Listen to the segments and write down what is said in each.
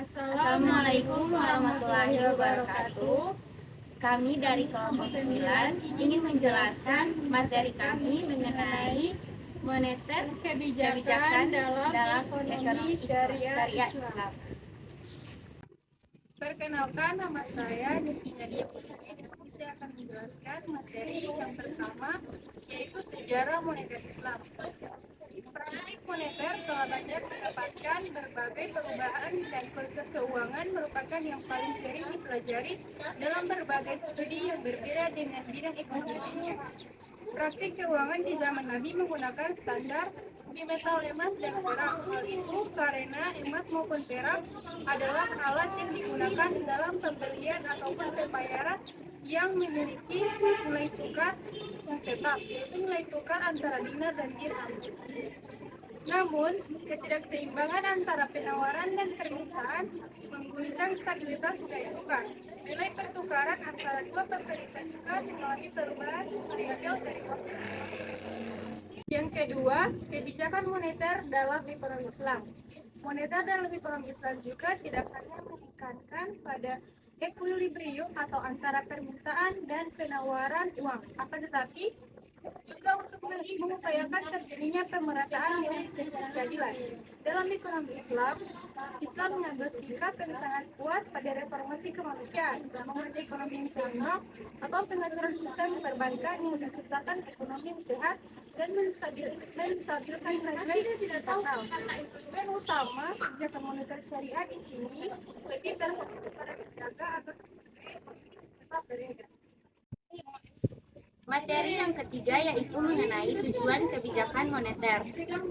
Assalamualaikum warahmatullahi wabarakatuh. Kami dari kelompok 9 ingin menjelaskan materi kami mengenai moneter kebijakan dalam ekonomi syariah Islam. Perkenalkan, nama saya Yasmina Dia Putri. Di sini saya akan menjelaskan materi yang pertama, yaitu sejarah moneter Islam. Praktik moneter telah banyak mendapatkan berbagai perubahan dan konsep keuangan merupakan yang paling sering dipelajari dalam berbagai studi yang berbeda dengan bidang ekonomi lainnya. Praktik keuangan di zaman Nabi menggunakan standar di metal emas dan perak. Hal itu karena emas maupun perak adalah alat yang digunakan dalam pembelian ataupun pembayaran yang memiliki nilai tukar yang tetap, yaitu nilai tukar antara dinar dan dirham. Namun, ketidakseimbangan antara penawaran dan permintaan mengguncang stabilitas nilai tukar. Nilai pertukaran antara dua pembeli dan tukar mengalami perubahan variabel dari waktu ke waktu. Yang kedua, kebijakan moneter dalam ekonomi Islam. Moneter dalam ekonomi Islam juga tidak hanya menekankan pada equilibrium atau antara permintaan dan penawaran uang, akan tetapi juga untuk mengupayakan terjadinya pemerataan yang keadilan. Dalam ekonomi Islam, Islam mengambil sikap yang sangat kuat pada reformasi kemanusiaan, membangun ekonomi yang seimbang atau pengaturan sistem perbankan yang menciptakan ekonomi yang sehat dan menstabilkan nilai internal. Tujuan utama kebijakan moneter syariah di sini lebih berfokus pada menjaga agar tetap beredar. Materi yang ketiga yaitu mengenai tujuan kebijakan moneter.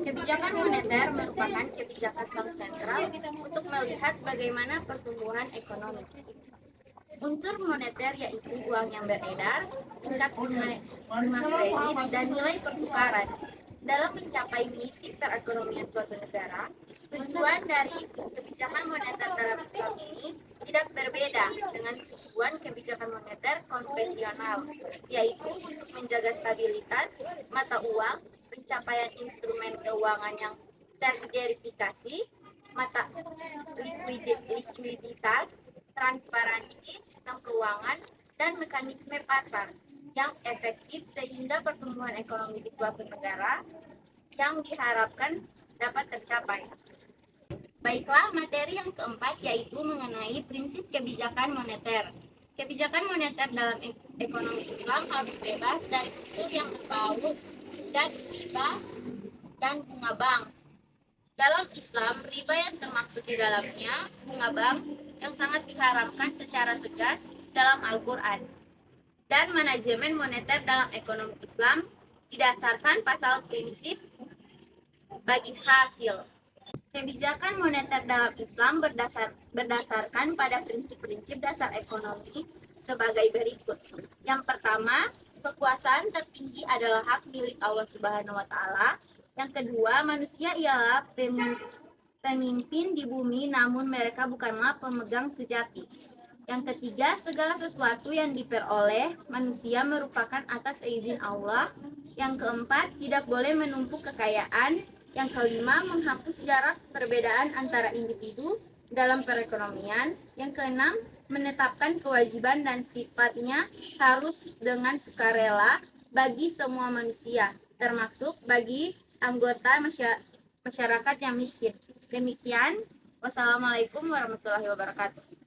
Kebijakan moneter merupakan kebijakan bank sentral untuk melihat bagaimana pertumbuhan ekonomi. Unsur moneter yaitu uang yang beredar, tingkat bunga kredit, dan nilai pertukaran. Dalam mencapai misi perekonomian suatu negara, tujuan dari kebijakan moneter dalam Islam ini tidak berbeda dengan tujuan kebijakan moneter konvensional, yaitu untuk menjaga stabilitas mata uang, pencapaian instrumen keuangan yang terverifikasi, mata likuiditas, transparansi sistem keuangan, dan mekanisme pasar yang efektif sehingga pertumbuhan ekonomi di suatu negara yang diharapkan dapat tercapai. Baiklah, materi yang keempat yaitu mengenai prinsip kebijakan moneter. Kebijakan moneter dalam ekonomi Islam harus bebas dari unsur yang berbau dan riba dan bunga bank. Dalam Islam, riba yang termaksud di dalamnya bunga bank yang sangat diharamkan secara tegas dalam Al-Quran. Dan manajemen moneter dalam ekonomi Islam didasarkan pasal prinsip bagi hasil. Kebijakan moneter dalam Islam berdasarkan pada prinsip-prinsip dasar ekonomi sebagai berikut. Yang pertama, kekuasaan tertinggi adalah hak milik Allah Subhanahu wa taala. Yang kedua, manusia ialah pemimpin di bumi, namun mereka bukanlah pemegang sejati. Yang ketiga, segala sesuatu yang diperoleh manusia merupakan atas izin Allah. Yang keempat, tidak boleh menumpuk kekayaan. Yang kelima, menghapus jarak perbedaan antara individu dalam perekonomian. Yang keenam, menetapkan kewajiban dan sifatnya harus dengan sukarela bagi semua manusia, termasuk bagi anggota masyarakat yang miskin. Demikian, wassalamualaikum warahmatullahi wabarakatuh.